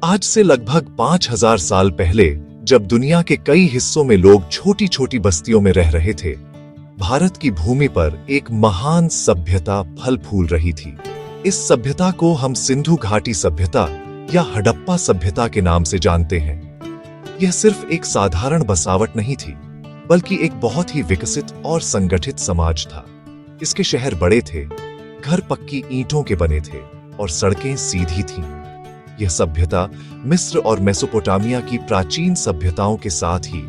आज से लगभग 5000 साल पहले जब दुनिया के कई हिस्सों में लोग छोटी छोटी बस्तियों में रह रहे थे, भारत की भूमि पर एक महान सभ्यता फल फूल रही थी। इस सभ्यता को हम सिंधु घाटी सभ्यता या हड़प्पा सभ्यता के नाम से जानते हैं। यह सिर्फ एक साधारण बसावट नहीं थी, बल्कि एक बहुत ही विकसित और संगठित समाज था। इसके शहर बड़े थे, घर पक्की ईंटों के बने थे और सड़कें सीधी थीं। यह सभ्यता मिस्र और मेसोपोटामिया की प्राचीन सभ्यताओं के साथ ही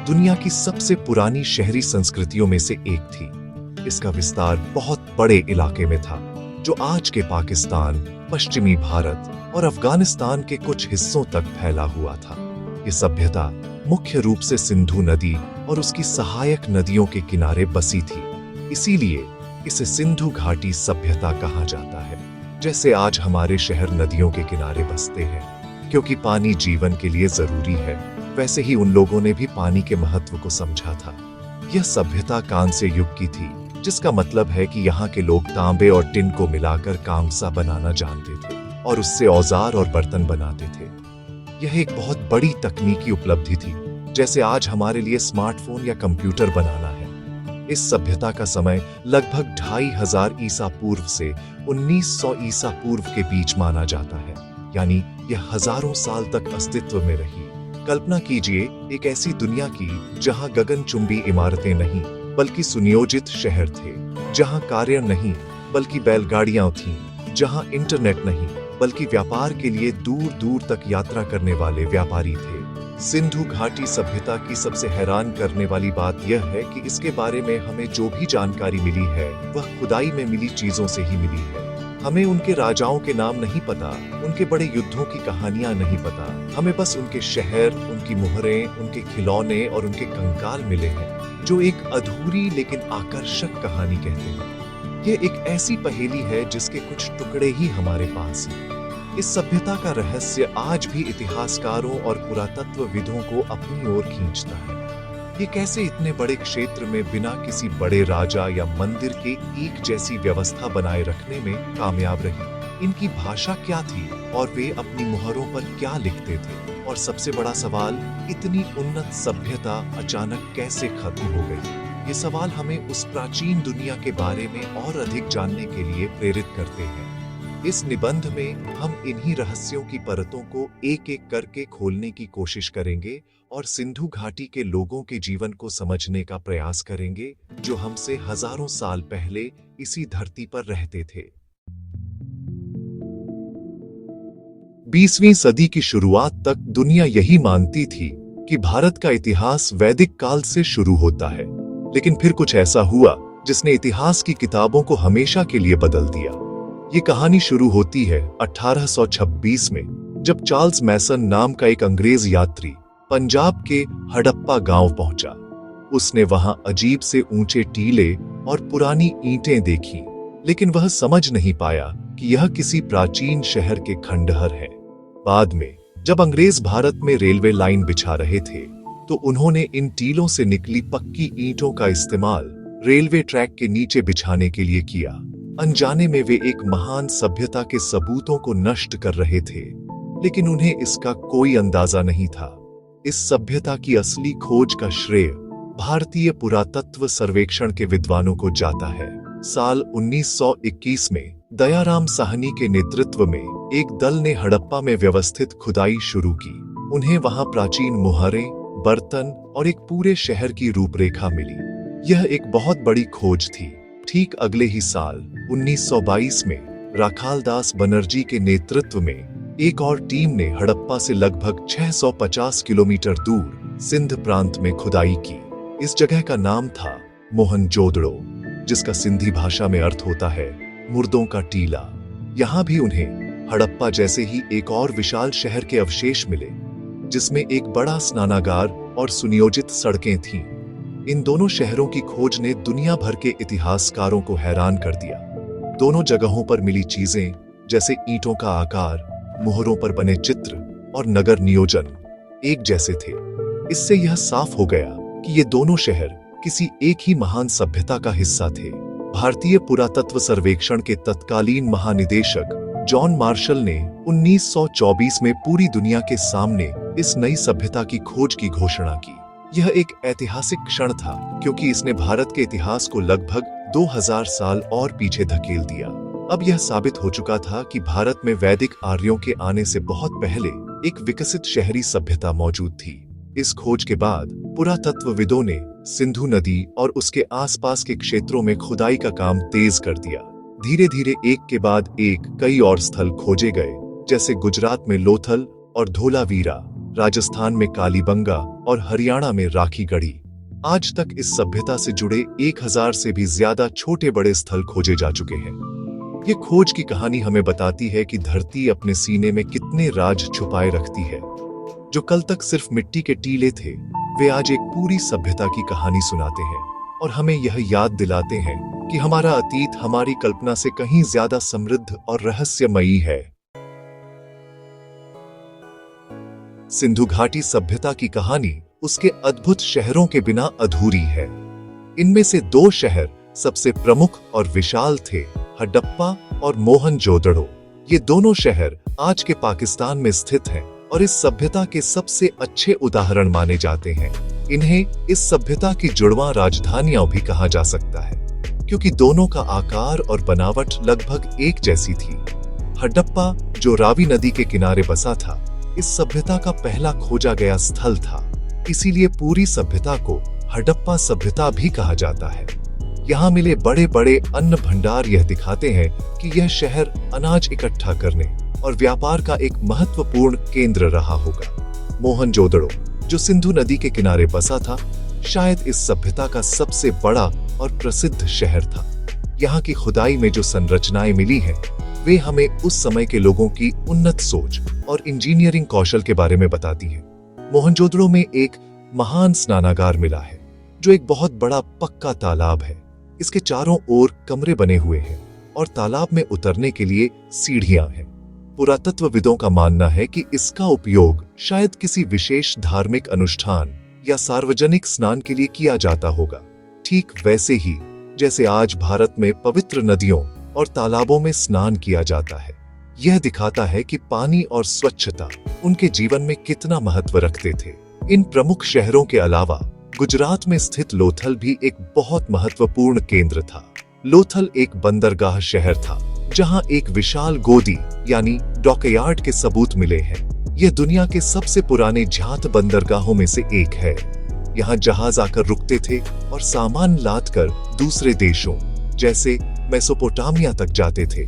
दुनिया की सबसे पुरानी शहरी संस्कृतियों में से एक थी। इसका विस्तार बहुत बड़े इलाके में था, जो आज के पाकिस्तान, पश्चिमी भारत और अफगानिस्तान के कुछ हिस्सों तक फैला हुआ था। यह सभ्यता मुख्य रूप से सिंधु नदी और उसकी सहायक नदियों के किनारे बसी थी। इसीलिए इसे सिंधु घाटी सभ्यता कहा जाता है। जैसे आज हमारे शहर नदियों के किनारे बसते हैं क्योंकि पानी जीवन के लिए जरूरी है, वैसे ही उन लोगों ने भी पानी के महत्व को समझा था। यह सभ्यता कांस्य युग की थी, जिसका मतलब है कि यहाँ के लोग तांबे और टिन को मिलाकर कांसा बनाना जानते थे और उससे औजार और बर्तन बनाते थे। यह एक बहुत बड़ी तकनीकी उपलब्धि थी, जैसे आज हमारे लिए स्मार्टफोन या कंप्यूटर बनाना है। इस सभ्यता का समय लगभग 2500 ईसा पूर्व से 1900 ईसा पूर्व के बीच माना जाता है, यानी यह हजारों साल तक अस्तित्व में रही। कल्पना कीजिए एक ऐसी दुनिया की जहां गगनचुंबी इमारतें नहीं बल्कि सुनियोजित शहर थे, जहां कारें नहीं बल्कि बैलगाड़ियां थीं, जहां इंटरनेट नहीं बल्कि व्यापार के लिए दूर दूर तक यात्रा करने वाले व्यापारी थे। सिंधु घाटी सभ्यता की सबसे हैरान करने वाली बात यह है कि इसके बारे में हमें जो भी जानकारी मिली है वह खुदाई में मिली चीजों से ही मिली है। हमें उनके राजाओं के नाम नहीं पता, उनके बड़े युद्धों की कहानियां नहीं पता। हमें बस उनके शहर, उनकी मोहरें, उनके खिलौने और उनके कंकाल मिले हैं, जो एक अधूरी लेकिन आकर्षक कहानी कहते हैं। यह एक ऐसी पहेली है जिसके कुछ टुकड़े ही हमारे पास हैं। इस सभ्यता का रहस्य आज भी इतिहासकारों और पुरातत्वविदों को अपनी ओर खींचता है। ये कैसे इतने बड़े क्षेत्र में बिना किसी बड़े राजा या मंदिर के एक जैसी व्यवस्था बनाए रखने में कामयाब रही? इनकी भाषा क्या थी और वे अपनी मुहरों पर क्या लिखते थे? और सबसे बड़ा सवाल, इतनी उन्नत सभ्यता अचानक कैसे खत्म हो गई? ये सवाल हमें उस प्राचीन दुनिया के बारे में और अधिक जानने के लिए प्रेरित करते हैं। इस निबंध में हम इन्हीं रहस्यों की परतों को एक एक करके खोलने की कोशिश करेंगे और सिंधु घाटी के लोगों के जीवन को समझने का प्रयास करेंगे, जो हमसे हजारों साल पहले इसी धरती पर रहते थे। 20वीं सदी की शुरुआत तक दुनिया यही मानती थी कि भारत का इतिहास वैदिक काल से शुरू होता है, लेकिन फिर कुछ ऐसा हुआ जिसने इतिहास की किताबों को हमेशा के लिए बदल दिया। ये कहानी शुरू होती है 1826 में, जब चार्ल्स मैसन नाम का एक अंग्रेज यात्री पंजाब के हड़प्पा गांव पहुंचा। उसने वहां अजीब से ऊंचे टीले और पुरानी ईंटें देखी, लेकिन वह समझ नहीं पाया कि यह किसी प्राचीन शहर के खंडहर है। बाद में जब अंग्रेज भारत में रेलवे लाइन बिछा रहे थे, तो उन्होंने इन टीलों से निकली पक्की ईंटों का इस्तेमाल रेलवे ट्रैक के नीचे बिछाने के लिए किया। अनजाने में वे एक महान सभ्यता के सबूतों को नष्ट कर रहे थे, लेकिन उन्हें इसका कोई अंदाजा नहीं था। इस सभ्यता की असली खोज का श्रेय भारतीय पुरातत्व सर्वेक्षण के विद्वानों को जाता है। साल 1921 में दयाराम साहनी के नेतृत्व में एक दल ने हड़प्पा में व्यवस्थित खुदाई शुरू की। उन्हें वहां प्राचीन मुहरें, बर्तन और एक पूरे शहर की रूपरेखा मिली। यह एक बहुत बड़ी खोज थी। ठीक अगले ही साल 1922 में राखालदास बनर्जी के नेतृत्व में एक और टीम ने हड़प्पा से लगभग 650 किलोमीटर दूर सिंध प्रांत में खुदाई की। इस जगह का नाम था मोहनजोदड़ो, जिसका सिंधी भाषा में अर्थ होता है मुर्दों का टीला। यहाँ भी उन्हें हड़प्पा जैसे ही एक और विशाल शहर के अवशेष मिले, जिसमें एक बड़ा स्नानागार और सुनियोजित सड़कें थीं। इन दोनों शहरों की खोज ने दुनिया भर के इतिहासकारों को हैरान कर दिया। दोनों जगहों पर मिली चीजें, जैसे ईंटों का आकार, मुहरों पर बने चित्र और नगर नियोजन, एक जैसे थे। इससे यह साफ हो गया कि ये दोनों शहर किसी एक ही महान सभ्यता का हिस्सा थे। भारतीय पुरातत्व सर्वेक्षण के तत्कालीन महानिदेशक जॉन मार्शल ने 1924 में पूरी दुनिया के सामने इस नई सभ्यता की खोज की घोषणा की। यह एक ऐतिहासिक क्षण था क्योंकि इसने भारत के इतिहास को लगभग 2000 साल और पीछे धकेल दिया। अब यह साबित हो चुका था कि भारत में वैदिक आर्यों के आने से बहुत पहले एक विकसित शहरी सभ्यता मौजूद थी। इस खोज के बाद पुरातत्वविदों ने सिंधु नदी और उसके आसपास के क्षेत्रों में खुदाई का काम तेज कर दिया। धीरे धीरे एक के बाद एक कई और स्थल खोजे गए, जैसे गुजरात में लोथल और धोलावीरा, राजस्थान में कालीबंगा और हरियाणा में राखीगढ़ी। आज तक इस सभ्यता से जुड़े 1000 से भी ज्यादा छोटे बड़े स्थल खोजे जा चुके हैं। ये खोज की कहानी हमें बताती है कि धरती अपने सीने में कितने राज छुपाए रखती है। जो कल तक सिर्फ मिट्टी के टीले थे, वे आज एक पूरी सभ्यता की कहानी सुनाते हैं और हमें यह याद दिलाते हैं कि हमारा अतीत हमारी कल्पना से कहीं ज्यादा समृद्ध और रहस्यमयी है। सिंधु घाटी सभ्यता की कहानी उसके अद्भुत शहरों के बिना अधूरी है। इनमें से 2 शहर सबसे प्रमुख और विशाल थे, हडप्पा और मोहनजोदड़ो। ये दोनों शहर आज के पाकिस्तान में स्थित हैं और इस सभ्यता के सबसे अच्छे उदाहरण माने जाते हैं। इन्हें इस सभ्यता की जुड़वां राजधानियां भी कहा जा सकता है, क्योंकि दोनों का आकार और बनावट लगभग एक जैसी थी। हडप्पा, जो रावी नदी के किनारे बसा था, इस सभ्यता का पहला खोजा गया स्थल था। इसीलिए पूरी सभ्यता को हडप्पा सभ्यता भी कहा जाता है। यहाँ मिले बड़े बड़े अन्न भंडार यह दिखाते हैं कि यह शहर अनाज इकट्ठा करने और व्यापार का एक महत्वपूर्ण केंद्र रहा होगा। मोहनजोदड़ो, जो सिंधु नदी के किनारे बसा था, शायद इस सभ्यता का सबसे बड़ा और प्रसिद्ध शहर था। यहाँ की खुदाई में जो संरचनाएं मिली हैं, वे हमें उस समय के लोगों की उन्नत सोच और इंजीनियरिंग कौशल के बारे में बताती हैं। मोहनजोदड़ो में एक महान स्नानागार मिला है, जो एक बहुत बड़ा पक्का तालाब है। इसके चारों ओर कमरे बने हुए हैं और तालाब में उतरने के लिए सीढ़ियां हैं। पुरातत्वविदों का मानना है कि इसका उपयोग शायद किसी विशेष धार्मिक अनुष्ठान या सार्वजनिक स्नान के लिए किया जाता होगा, ठीक वैसे ही जैसे आज भारत में पवित्र नदियों और तालाबों में स्नान किया जाता है। यह दिखाता है कि पानी और स्वच्छता उनके जीवन में कितना महत्व रखते थे। इन प्रमुख शहरों के अलावा गुजरात में स्थित लोथल भी एक बहुत महत्वपूर्ण केंद्र था। लोथल एक बंदरगाह शहर था, जहां एक विशाल गोदी यानी डॉकयार्ड के सबूत मिले हैं। यह दुनिया के सबसे पुराने झात बंदरगाहों में से एक है। यहाँ जहाज आकर रुकते थे और सामान लादकर दूसरे देशों जैसे मेसोपोटामिया तक जाते थे।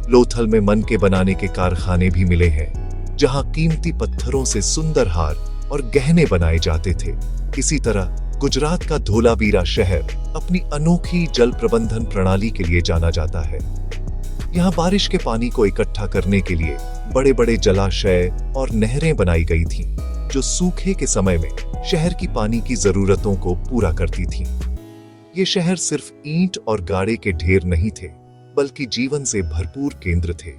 लोथल में मन के बनाने के कारखाने भी मिले हैं, जहां कीमती पत्थरों से सुंदर हार और गहने बनाए जाते थे। इसी तरह गुजरात का धोलावीरा शहर अपनी अनोखी जल प्रबंधन प्रणाली के लिए जाना जाता है। यहाँ बारिश के पानी को इकट्ठा करने के लिए बड़े बड़े जलाशय और नहरें बनाई गई थीं, जो सूखे के समय में शहर की पानी की जरूरतों को पूरा करती थीं। ये शहर सिर्फ ईंट और गाड़े के ढेर नहीं थे, बल्कि जीवन से भरपूर केंद्र थे।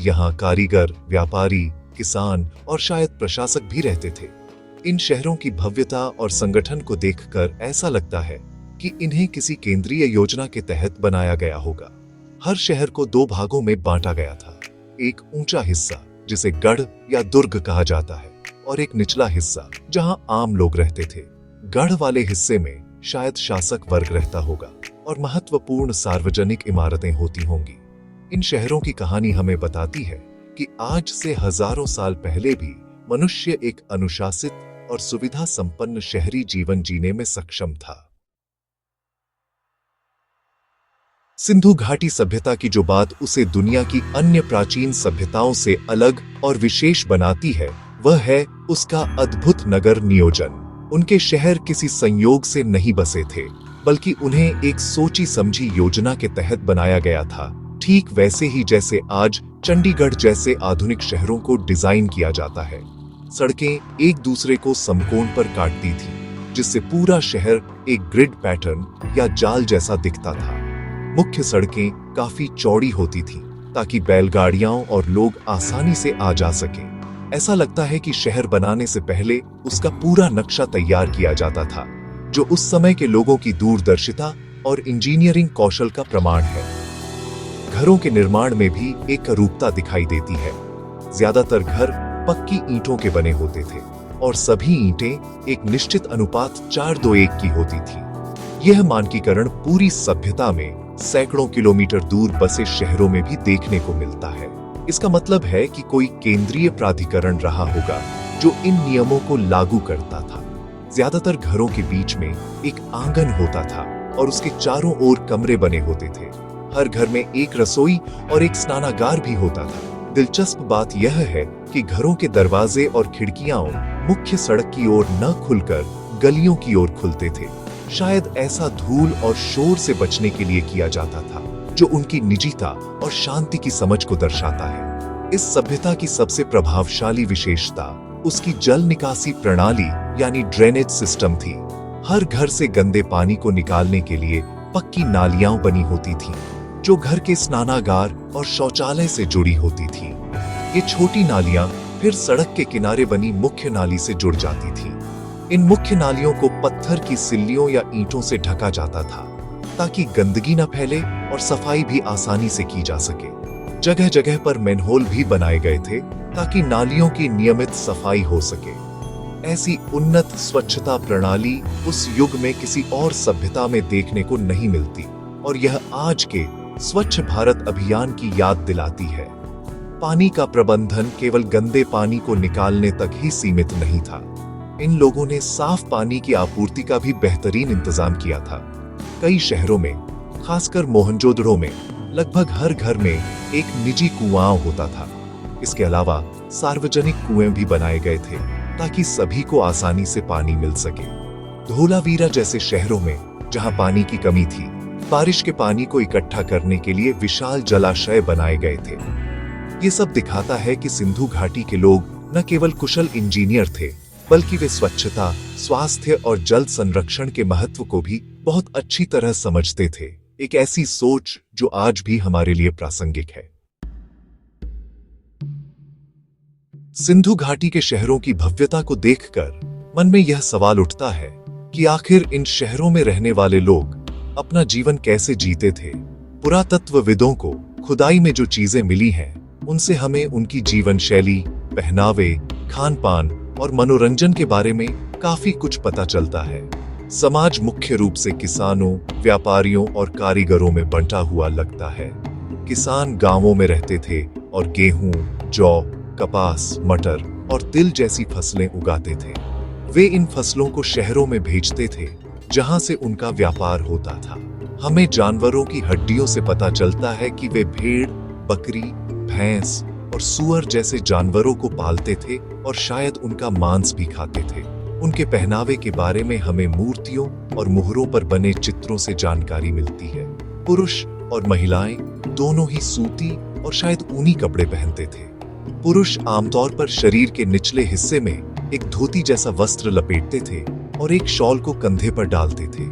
यहाँ कारीगर, व्यापारी, किसान और शायद प्रशासक भी रहते थे। इन शहरों की भव्यता और संगठन को देखकर ऐसा लगता है कि इन्हें किसी केंद्रीय योजना के तहत बनाया गया होगा। हर शहर को 2 भागों में बांटा गया था। एक ऊंचा हिस्सा जिसे गढ़ या दुर्ग कहा जाता है, और एक निचला हिस्सा जहां आम लोग रहते थे। गढ़ वाले हिस्से में शायद शासक वर्ग रहता होगा और महत्वपूर्ण सार्वजनिक इमारतें होती होंगी। इन शहरों की कहानी हमें बताती है कि आज से हजारों साल पहले भी मनुष्य एक अनुशासित और सुविधा संपन्न शहरी जीवन जीने में सक्षम था। सिंधु घाटी सभ्यता की जो बात उसे दुनिया की अन्य प्राचीन सभ्यताओं से अलग और विशेष बनाती है, वह है उसका अद्भुत नगर नियोजन। उनके शहर किसी संयोग से नहीं बसे थे, बल्कि उन्हें एक सोची समझी योजना के तहत बनाया गया था। ठीक वैसे ही जैसे आज चंडीगढ़ जैसे आधुनिक शहरों को डिजाइन किया जाता है। सड़कें एक दूसरे को समकोण पर काटती थी, जिससे पूरा शहर एक ग्रिड पैटर्न या जाल जैसा दिखता था। मुख्य सड़कें काफी चौड़ी होती थीं, ताकि बैलगाड़ियां और लोग आसानी से आ जा सकें। ऐसा लगता है कि शहर बनाने से पहले उसका पूरा नक्शा तैयार किया जाता था, जो उस समय के लोगों की दूरदर्शिता और इंजीनियरिंग कौशल का प्रमाण है। घरों के निर्माण में भी एक अरूपता दिखाई देती है। ज्यादातर घर पक्की ईंटों के बने होते थे और सभी ईंटें एक निश्चित अनुपात 4:1 की होती थी। यह मानकीकरण पूरी सभ्यता में सैकड़ों किलोमीटर दूर बसे शहरों में भी देखने को मिलता है। इसका मतलब है कि कोई केंद्रीय प्राधिकरण रहा होगा जो इन नियमों को लागू करता था। ज्यादातर घरों के बीच में एक आंगन होता था और उसके चारों ओर कमरे बने होते थे। हर घर में एक रसोई और एक स्नानागार भी होता था। दिलचस्प बात यह है कि घरों के दरवाजे और खिड़कियां मुख्य सड़क की ओर न खुलकर गलियों की ओर खुलते थे। शायद ऐसा धूल और शोर से बचने के लिए किया जाता था, जो उनकी निजीता और शांति की समझ को दर्शाता है। इस सभ्यता की सबसे प्रभावशाली विशेषता उसकी जल निकासी प्रणाली यानी ड्रेनेज सिस्टम थी। हर घर से गंदे पानी को निकालने के लिए पक्की नालियां बनी होती थीं, जो घर के स्नानागार और शौचालय से जुड़ी होती थी। ये छोटी नालियां फिर सड़क के किनारे बनी मुख्य नाली से जुड़ जाती थी। इन मुख्य नालियों को पत्थर की सिल्लियों या ईंटों से ढका जाता था ताकि गंदगी न फैले और सफाई भी आसानी से की जा सके। जगह जगह पर मैनहोल भी बनाए गए थे ताकि नालियों की नियमित सफाई हो सके। ऐसी उन्नत स्वच्छता प्रणाली उस युग में किसी और सभ्यता में देखने को नहीं मिलती और यह आज के स्वच्छ भारत अभियान की याद दिलाती है। पानी का प्रबंधन केवल गंदे पानी को निकालने तक ही सीमित नहीं था। इन लोगों ने साफ पानी की आपूर्ति का भी बेहतरीन इंतजाम किया था। कई शहरों में, खासकर मोहनजोदड़ो में, लगभग हर घर में एक निजी कुआं होता था। इसके अलावा सार्वजनिक कुएं भी बनाए गए थे ताकि सभी को आसानी से पानी मिल सके। धोलावीरा जैसे शहरों में, जहां पानी की कमी थी, बारिश के पानी को इकट्ठा करने के लिए विशाल जलाशय बनाए गए थे। ये सब दिखाता है कि सिंधु घाटी के लोग न केवल कुशल इंजीनियर थे, बल्कि वे स्वच्छता, स्वास्थ्य और जल संरक्षण के महत्व को भी बहुत अच्छी तरह समझते थे। एक ऐसी सोच जो आज भी हमारे लिए प्रासंगिक है। सिंधु घाटी के शहरों की भव्यता को देखकर मन में यह सवाल उठता है कि आखिर इन शहरों में रहने वाले लोग अपना जीवन कैसे जीते थे। पुरातत्वविदों को खुदाई में जो चीजें मिली हैं, उनसे हमें उनकी जीवन शैली, पहनावे, खान पान और मनोरंजन के बारे में काफी कुछ पता चलता है। समाज मुख्य रूप से किसानों, व्यापारियों और कारीगरों में बंटा हुआ लगता है। किसान गांवों में रहते थे और गेहूं, जौ, कपास, मटर और तिल जैसी फसलें उगाते थे। वे इन फसलों को शहरों में भेजते थे, जहां से उनका व्यापार होता था। हमें जानवरों की हड्डियों से पता चलता है कि वे भेड़, बकरी, भैंस और सूअर जैसे जानवरों को पालते थे और शायद उनका मांस भी खाते थे। उनके पहनावे के बारे में हमें मूर्तियों और मुहरों पर बने चित्रों से जानकारी मिलती है। पुरुष और महिलाएं दोनों ही सूती और शायद ऊनी कपड़े पहनते थे। पुरुष आमतौर पर शरीर के निचले हिस्से में एक धोती जैसा वस्त्र लपेटते थे और एक शॉल को कंधे पर डालते थे।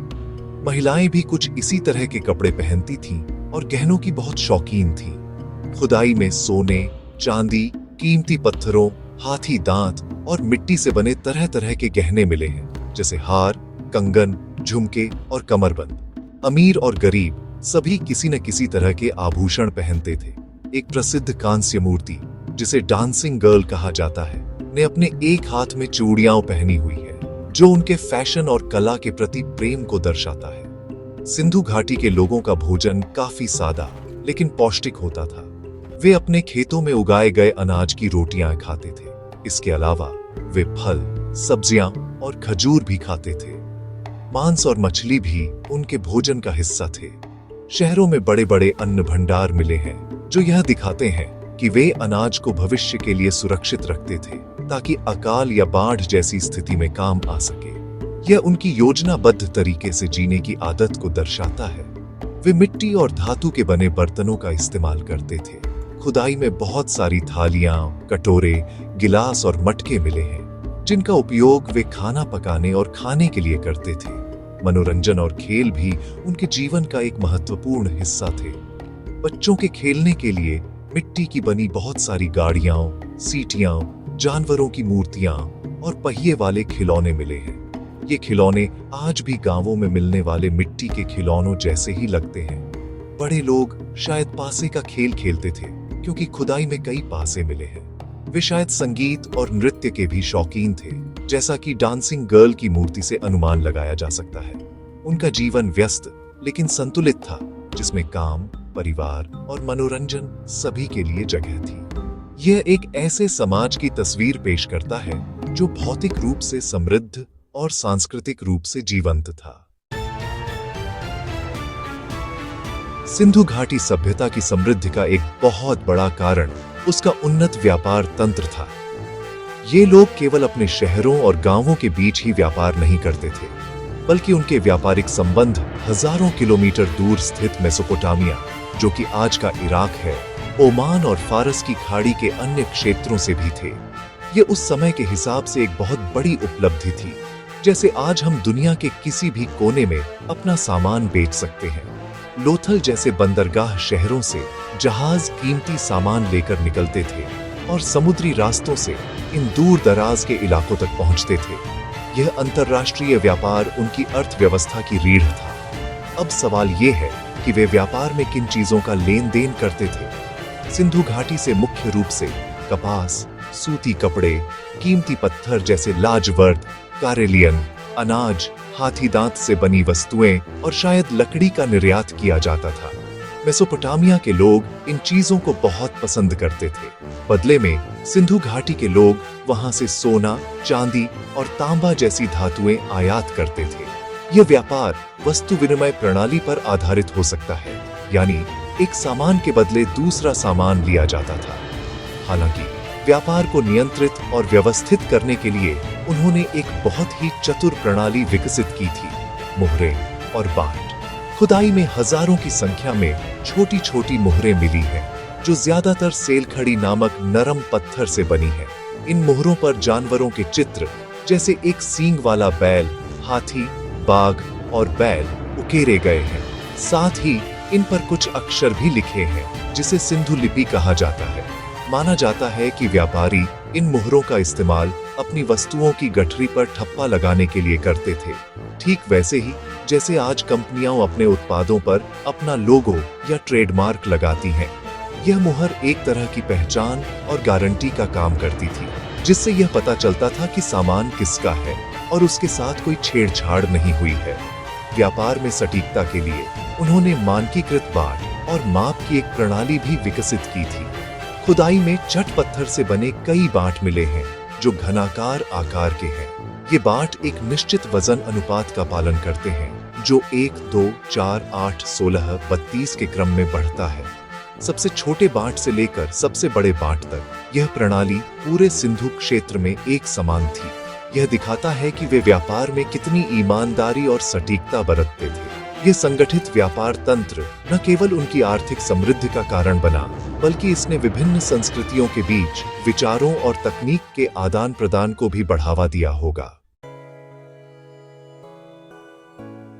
महिलाएं भी कुछ इसी तरह के कपड़े पहनती थीं और गहनों की बहुत शौकीन थीं। खुदाई में सोने, चांदी, कीमती पत्थरों, हाथी दांत और मिट्टी से बने तरह तरह के गहने मिले हैं, जैसे हार, कंगन, झुमके और कमरबंद। अमीर और गरीब सभी किसी न किसी तरह के आभूषण पहनते थे। एक प्रसिद्ध कांस्य मूर्ति, जिसे डांसिंग गर्ल कहा जाता है, ने अपने एक हाथ में चूड़ियां पहनी हुई है, जो उनके फैशन और कला के प्रति प्रेम को दर्शाता है। सिंधु घाटी के लोगों का भोजन काफी सादा लेकिन पौष्टिक होता था। वे अपने खेतों में उगाए गए अनाज की रोटियां खाते थे। इसके अलावा वे फल, सब्जियां और खजूर भी खाते थे। मांस और मछली भी उनके भोजन का हिस्सा थे। शहरों में बड़े बड़े अन्न भंडार मिले हैं, जो यह दिखाते हैं कि वे अनाज को भविष्य के लिए सुरक्षित रखते थे ताकि अकाल या बाढ़ जैसी स्थिति में काम आ सके। यह उनकी योजनाबद्ध तरीके से जीने की आदत को दर्शाता है। वे मिट्टी और धातु के बने बर्तनों का इस्तेमाल करते थे। खुदाई में बहुत सारी थालियां, कटोरे, गिलास और मटके मिले हैं, जिनका उपयोग वे खाना पकाने और खाने के लिए करते थे। मनोरंजन और खेल भी उनके जीवन का एक महत्वपूर्ण हिस्सा थे। बच्चों के खेलने के लिए मिट्टी की बनी बहुत सारी गाड़ियां, सीटियां, जानवरों की मूर्तियां और पहिए वाले खिलौने मिले हैं। ये खिलौने आज भी गांवों में मिलने वाले मिट्टी के खिलौनों जैसे ही लगते हैं। बड़े लोग शायद पासे का खेल खेलते थे, क्योंकि खुदाई में कई पासे मिले हैं। वे शायद संगीत और नृत्य के भी शौकीन थे, जैसा कि डांसिंग गर्ल की मूर्ति से अनुमान लगाया जा सकता है। उनका जीवन व्यस्त लेकिन संतुलित था, जिसमें काम, परिवार और मनोरंजन सभी के लिए जगह थी। यह एक ऐसे समाज की तस्वीर पेश करता है जो भौतिक रूप से समृद्ध और सांस्कृतिक रूप से जीवंत था। सिंधु घाटी सभ्यता की समृद्धि का एक बहुत बड़ा कारण उसका उन्नत व्यापार तंत्र था। ये लोग केवल अपने शहरों और गांवों के बीच ही व्यापार नहीं करते थे, बल्कि उनके व्यापारिक संबंध हजारों किलोमीटर दूर स्थित मेसोपोटामिया, जो कि आज का इराक है, ओमान और फारस की खाड़ी के अन्य क्षेत्रों से भी थे। ये उस समय के हिसाब से एक बहुत बड़ी उपलब्धि थी। जैसे आज हम दुनिया के किसी भी कोने में अपना सामान बेच सकते हैं। लोथल जैसे बंदरगाह शहरों से जहाज कीमती सामान लेकर निकलते थे और समुद्री रास्तों से इन दूर दराज के इलाकों तक पहुंचते थे। यह अंतर्राष्ट्रीय व्यापार उनकी अर्थव्यवस्था की रीढ़ था। अब सवाल यह है कि वे व्यापार में किन चीजों का लेन देन करते थे। सिंधु घाटी से मुख्य रूप से कपास, सूती कपड़े, कीमती पत्थर जैसे लाजवर्द, कारेलियन, अनाज, हाथी दांत से बनी वस्तुएं और शायद लकड़ी का निर्यात किया जाता था। मेसोपोटामिया के लोग इन चीजों को बहुत पसंद करते थे। बदले में सिंधु घाटी के लोग वहां से सोना, चांदी और तांबा जैसी धातुएं आयात करते थे। यह व्यापार वस्तु विनिमय प्रणाली पर आधारित हो सकता है, यानी एक सामान के बदले दूसरा सामान लिया जाता था। हालांकि व्यापार को नियंत्रित और व्यवस्थित करने के लिए उन्होंने एक बहुत ही चतुर प्रणाली विकसित की थी, मोहरें और बाट। खुदाई में हजारों की संख्या में छोटी छोटी मोहरें मिली हैं, जो ज्यादातर सेलखड़ी नामक नरम पत्थर से बनी है। इन मोहरों पर जानवरों के चित्र, जैसे एक सींग वाला बैल, हाथी, बाघ और बैल उकेरे गए हैं। साथ ही इन पर कुछ अक्षर भी लिखे हैं, जिसे सिंधु लिपि कहा जाता है। माना जाता है कि व्यापारी इन मोहरों का इस्तेमाल अपनी वस्तुओं की गठरी पर ठप्पा लगाने के लिए करते थे, ठीक वैसे ही जैसे आज कंपनियां अपने उत्पादों पर अपना लोगो या ट्रेडमार्क लगाती हैं। यह मुहर एक तरह की पहचान और गारंटी का काम करती थी, जिससे यह पता चलता था कि सामान किसका है और उसके साथ कोई छेड़छाड़ नहीं हुई है। व्यापार में सटीकता के लिए उन्होंने मानकीकृत बाट और माप की एक प्रणाली भी विकसित की थी। खुदाई में चट पत्थर से बने कई बाट मिले हैं, जो घनाकार आकार के हैं। ये बाट एक निश्चित वजन अनुपात का पालन करते हैं, जो 1, 2, 4, 8, 16, 32 के क्रम में बढ़ता है। सबसे छोटे बाट से लेकर सबसे बड़े बाट तक यह प्रणाली पूरे सिंधु क्षेत्र में एक समान थी। यह दिखाता है कि वे व्यापार में कितनी ईमानदारी और सटीकता बरतते थे। यह संगठित व्यापार तंत्र न केवल उनकी आर्थिक समृद्धि का कारण बना, बल्कि इसने विभिन्न संस्कृतियों के बीच विचारों और तकनीक के आदान प्रदान को भी बढ़ावा दिया होगा।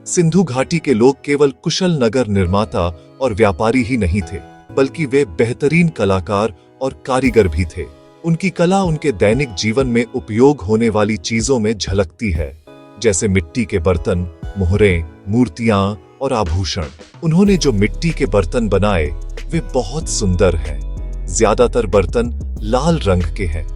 सिंधु घाटी के लोग केवल कुशल नगर निर्माता और व्यापारी ही नहीं थे, बल्कि वे बेहतरीन कलाकार और कारीगर भी थे। उनकी कला उनके दैनिक जीवन में उपयोग होने वाली चीजों में झलकती है, जैसे मिट्टी के बर्तन, मोहरें, मूर्तियां और आभूषण। उन्होंने जो मिट्टी के बर्तन बनाए वे बहुत सुंदर हैं। ज्यादातर बर्तन लाल रंग के हैं,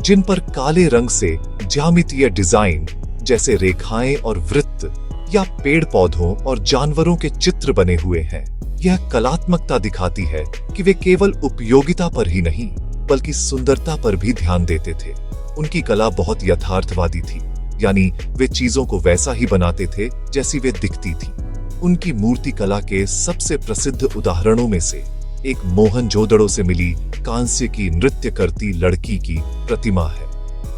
जिन पर काले रंग से ज्यामितीय डिजाइन जैसे रेखाएं और वृत्त या पेड़ पौधों और जानवरों के चित्र बने हुए हैं। यह कलात्मकता दिखाती है कि वे केवल उपयोगिता पर ही नहीं, बल्कि सुंदरता पर भी ध्यान देते थे। उनकी कला बहुत यथार्थवादी थी, यानी वे चीजों को वैसा ही बनाते थे जैसी वे दिखती थी। उनकी मूर्ति कला के सबसे प्रसिद्ध उदाहरणों में से एक मोहनजोदड़ो से मिली कांस्य की नृत्य करती लड़की की प्रतिमा है।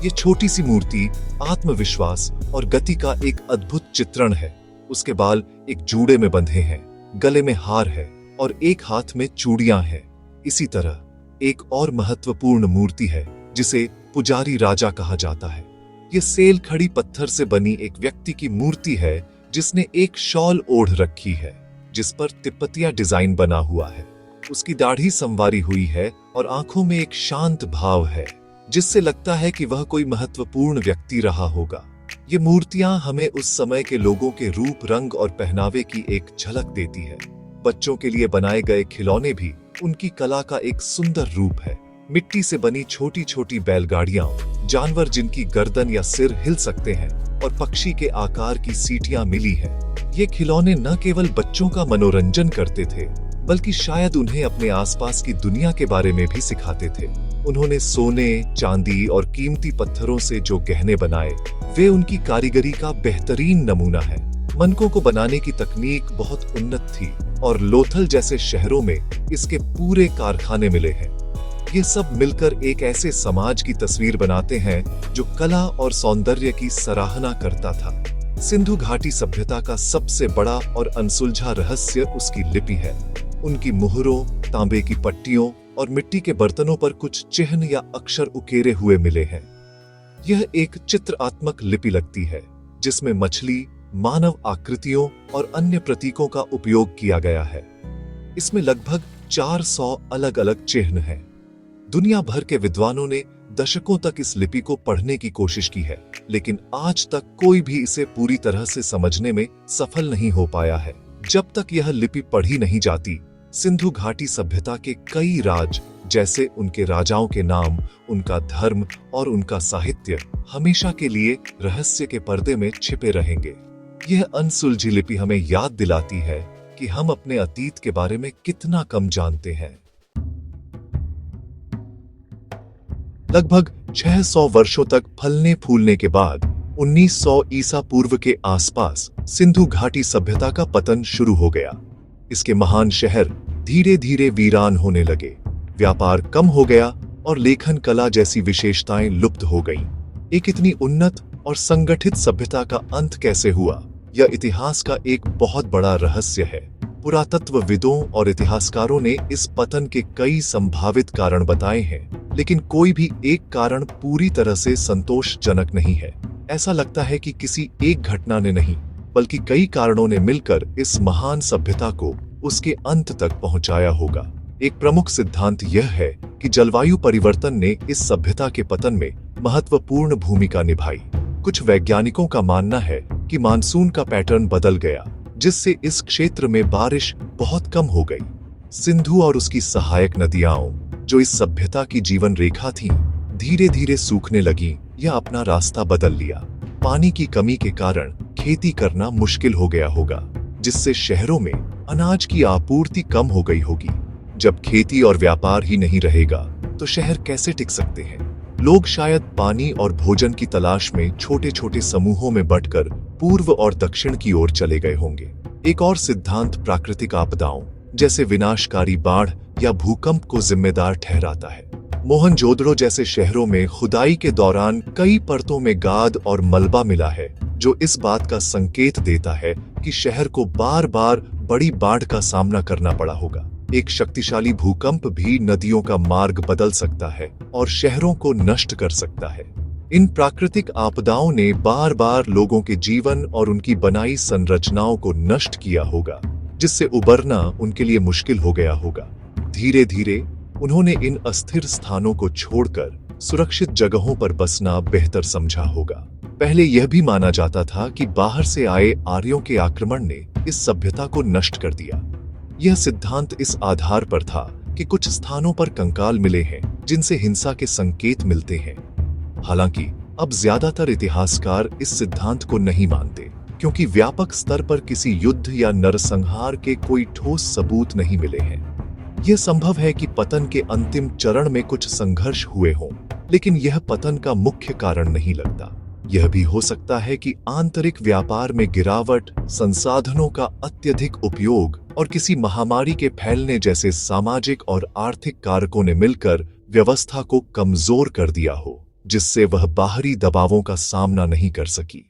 ये छोटी सी मूर्ति आत्मविश्वास और गति का एक अद्भुत चित्रण है। उसके बाल एक जूड़े में बंधे हैं, गले में हार है और एक हाथ में चूड़ियां हैं। इसी तरह एक और महत्वपूर्ण मूर्ति है जिसे पुजारी राजा कहा जाता है। यह सेल खड़ी पत्थर से बनी एक व्यक्ति की मूर्ति है जिसने एक शॉल ओढ़ रखी है, जिस पर तिब्बतिया डिजाइन बना हुआ है। उसकी दाढ़ी संवारी हुई है और आंखों में एक शांत भाव है, जिससे लगता है कि वह कोई महत्वपूर्ण व्यक्ति रहा होगा। ये मूर्तियां हमें उस समय के लोगों के रूप, रंग और पहनावे की एक झलक देती है। बच्चों के लिए बनाए गए खिलौने भी उनकी कला का एक सुंदर रूप है। मिट्टी से बनी छोटी छोटी बैलगाड़ियां, जानवर जिनकी गर्दन या सिर हिल सकते हैं और पक्षी के आकार की सीटियां मिली है। ये खिलौने न केवल बच्चों का मनोरंजन करते थे, बल्कि शायद उन्हें अपने आसपास की दुनिया के बारे में भी सिखाते थे। उन्होंने सोने, चांदी और कीमती पत्थरों से जो गहने बनाए, वे उनकी कारीगरी का बेहतरीन नमूना है। मनकों को बनाने की तकनीक बहुत उन्नत थी और लोथल जैसे शहरों में इसके पूरे कारखाने मिले हैं। ये सब मिलकर एक ऐसे समाज की तस्वीर बनाते हैं जो कला और सौंदर्य की सराहना करता था। सिंधु घाटी सभ्यता का सबसे बड़ा और अनसुलझा रहस्य उसकी लिपि है। उनकी मुहरों, तांबे की पट्टियों और मिट्टी के बर्तनों पर कुछ चिन्ह या अक्षर उकेरे हुए मिले हैं। यह एक चित्रात्मक लिपि लगती है, जिसमें मछली, मानव आकृतियों और अन्य प्रतीकों का उपयोग किया गया है। इसमें लगभग 400 अलग अलग चिन्ह हैं। दुनिया भर के विद्वानों ने दशकों तक इस लिपि को पढ़ने की कोशिश की है, लेकिन आज तक कोई भी इसे पूरी तरह से समझने में सफल नहीं हो पाया है। जब तक यह लिपि पढ़ी नहीं जाती, सिंधु घाटी सभ्यता के कई राज, जैसे उनके राजाओं के नाम, उनका धर्म और उनका साहित्य, हमेशा के लिए रहस्य के पर्दे में छिपे रहेंगे। यह अनसुलझी लिपि हमें याद दिलाती है कि हम अपने अतीत के बारे में कितना कम जानते हैं। लगभग 600 वर्षों तक फलने फूलने के बाद 1900 ईसा पूर्व के आसपास सिंधु घाटी सभ्यता का पतन शुरू हो गया। इसके महान शहर धीरे धीरे वीरान होने लगे, व्यापार कम हो गया और लेखन कला जैसी विशेषताएं लुप्त हो गईं। एक इतनी उन्नत और संगठित सभ्यता का अंत कैसे हुआ, यह इतिहास का एक बहुत बड़ा रहस्य है। पुरातत्वविदों और इतिहासकारों ने इस पतन के कई संभावित कारण बताए हैं, लेकिन कोई भी एक कारण पूरी तरह से संतोषजनक नहीं है। ऐसा लगता है कि किसी एक घटना ने नहीं, बल्कि कई कारणों ने मिलकर इस महान सभ्यता को उसके अंत तक पहुंचाया होगा। एक प्रमुख सिद्धांत यह है कि जलवायु परिवर्तन ने इस सभ्यता के पतन में महत्वपूर्ण भूमिका निभाई। कुछ वैज्ञानिकों का मानना है कि मानसून का पैटर्न बदल गया, जिससे इस क्षेत्र में बारिश बहुत कम हो गई। सिंधु और उसकी सहायक नदियां, जो इस सभ्यता की जीवन रेखा थीं, धीरे धीरे सूखने लगी या अपना रास्ता बदल लिया। पानी की कमी के कारण खेती करना मुश्किल हो गया होगा, जिससे शहरों में अनाज की आपूर्ति कम हो गई होगी। जब खेती और व्यापार ही नहीं रहेगा, तो शहर कैसे टिक सकते हैं? लोग शायद पानी और भोजन की तलाश में छोटे छोटे समूहों में बंटकर पूर्व और दक्षिण की ओर चले गए होंगे। एक और सिद्धांत प्राकृतिक आपदाओं, जैसे विनाशकारी बाढ़ या भूकंप को जिम्मेदार ठहराता है। मोहनजोदड़ो जैसे शहरों में खुदाई के दौरान कई परतों में गाद और मलबा मिला है, जो इस बात का संकेत देता है कि शहर को बार बार बड़ी बाढ़ का सामना करना पड़ा होगा। एक शक्तिशाली भूकंप भी नदियों का मार्ग बदल सकता है और शहरों को नष्ट कर सकता है। इन प्राकृतिक आपदाओं ने बार बार लोगों के जीवन और उनकी बनाई संरचनाओं को नष्ट किया होगा, जिससे उबरना उनके लिए मुश्किल हो गया होगा। धीरे धीरे उन्होंने इन अस्थिर स्थानों को छोड़कर सुरक्षित जगहों पर बसना बेहतर समझा होगा। पहले यह भी माना जाता था कि बाहर से आए आर्यों के आक्रमण ने इस सभ्यता को नष्ट कर दिया। यह सिद्धांत इस आधार पर था कि कुछ स्थानों पर कंकाल मिले हैं, जिनसे हिंसा के संकेत मिलते हैं। हालांकि अब ज्यादातर इतिहासकार इस सिद्धांत को नहीं मानते, क्योंकि व्यापक स्तर पर किसी युद्ध या नरसंहार के कोई ठोस सबूत नहीं मिले हैं। यह संभव है कि पतन के अंतिम चरण में कुछ संघर्ष हुए हों, लेकिन यह पतन का मुख्य कारण नहीं लगता। यह भी हो सकता है कि आंतरिक व्यापार में गिरावट, संसाधनों का अत्यधिक उपयोग और किसी महामारी के फैलने जैसे सामाजिक और आर्थिक कारकों ने मिलकर व्यवस्था को कमजोर कर दिया हो, जिससे वह बाहरी दबावों का सामना नहीं कर सकी।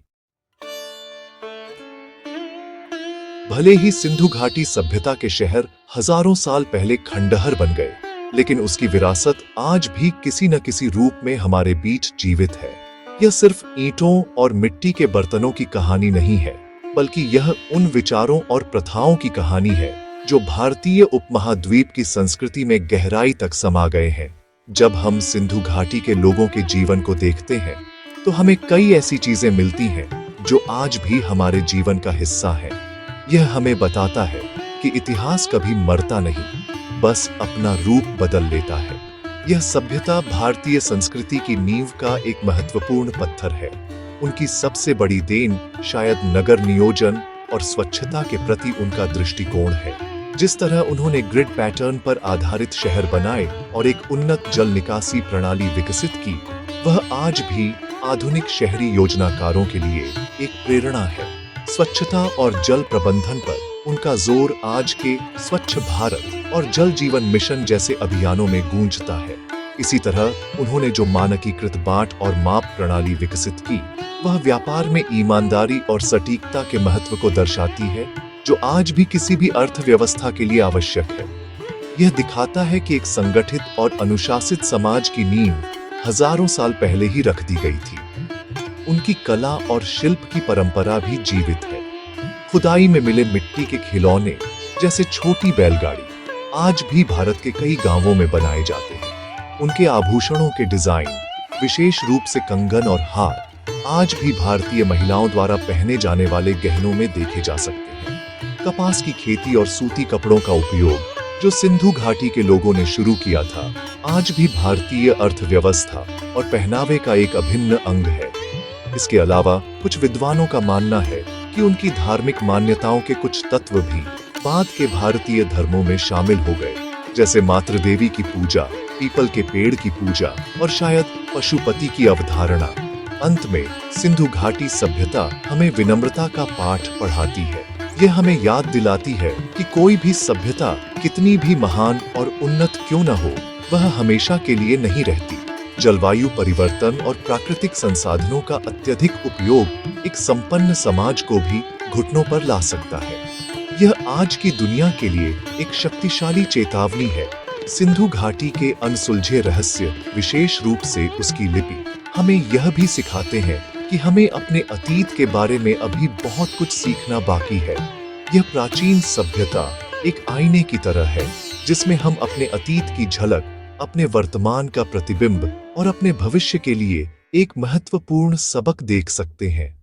भले ही सिंधु घाटी सभ्यता के शहर हजारों साल पहले खंडहर बन गए, लेकिन उसकी विरासत आज भी किसी न किसी रूप में हमारे बीच जीवित है। यह सिर्फ ईंटों और मिट्टी के बर्तनों की कहानी नहीं है, बल्कि यह उन विचारों और प्रथाओं की कहानी है जो भारतीय उपमहाद्वीप की संस्कृति में गहराई तक समा गए हैं। जब हम सिंधु घाटी के लोगों के जीवन को देखते हैं, तो हमें कई ऐसी चीजें मिलती हैं जो आज भी हमारे जीवन का हिस्सा है। यह हमें बताता है कि कि इतिहास कभी मरता नहीं, बस अपना रूप बदल लेता है। यह सभ्यता भारतीय संस्कृति की नींव का एक महत्वपूर्ण पत्थर है। उनकी सबसे बड़ी देन शायद नगर नियोजन और स्वच्छता के प्रति उनका दृष्टिकोण है। जिस तरह उन्होंने ग्रिड पैटर्न पर आधारित शहर बनाए और एक उन्नत जल निकासी प्रणाली विकसित की, वह आज भी आधुनिक शहरी योजनाकारों के लिए एक प्रेरणा है। स्वच्छता और जल प्रबंधन पर उनका जोर आज के स्वच्छ भारत और जल जीवन मिशन जैसे अभियानों में गूंजता है। इसी तरह उन्होंने जो मानकीकृत बाट और माप प्रणाली विकसित की, वह व्यापार में ईमानदारी और सटीकता के महत्व को दर्शाती है, जो आज भी किसी भी अर्थव्यवस्था के लिए आवश्यक है। यह दिखाता है कि एक संगठित और अनुशासित समाज की नींव हजारों साल पहले ही रख दी गई थी। उनकी कला और शिल्प की परंपरा भी जीवित है। खुदाई में मिले मिट्टी के खिलौने जैसे छोटी बैलगाड़ी आज भी भारत के कई गांवों में बनाए जाते हैं। उनके आभूषणों के डिजाइन, विशेष रूप से कंगन और हार, आज भी भारतीय महिलाओं द्वारा पहने जाने वाले गहनों में देखे जा सकते हैं। कपास की खेती और सूती कपड़ों का उपयोग जो सिंधु घाटी के लोगों ने शुरू किया था, आज भी भारतीय अर्थव्यवस्था और पहनावे का एक अभिन्न अंग है। इसके अलावा कुछ विद्वानों का मानना है कि उनकी धार्मिक मान्यताओं के कुछ तत्व भी बाद के भारतीय धर्मों में शामिल हो गए, जैसे मातृदेवी की पूजा, पीपल के पेड़ की पूजा और शायद पशुपति की अवधारणा। अंत में सिंधु घाटी सभ्यता हमें विनम्रता का पाठ पढ़ाती है। यह हमें याद दिलाती है कि कोई भी सभ्यता कितनी भी महान और उन्नत क्यों न हो, वह हमेशा के लिए नहीं रहती। जलवायु परिवर्तन और प्राकृतिक संसाधनों का अत्यधिक उपयोग एक संपन्न समाज को भी घुटनों पर ला सकता है। यह आज की दुनिया के लिए एक शक्तिशाली चेतावनी है। सिंधु घाटी के अनसुलझे रहस्य, विशेष रूप से उसकी लिपि, हमें यह भी सिखाते हैं कि हमें अपने अतीत के बारे में अभी बहुत कुछ सीखना बाकी है। यह प्राचीन सभ्यता एक आईने की तरह है, जिसमें हम अपने अतीत की झलक, अपने वर्तमान का प्रतिबिंब और अपने भविष्य के लिए एक महत्वपूर्ण सबक देख सकते हैं।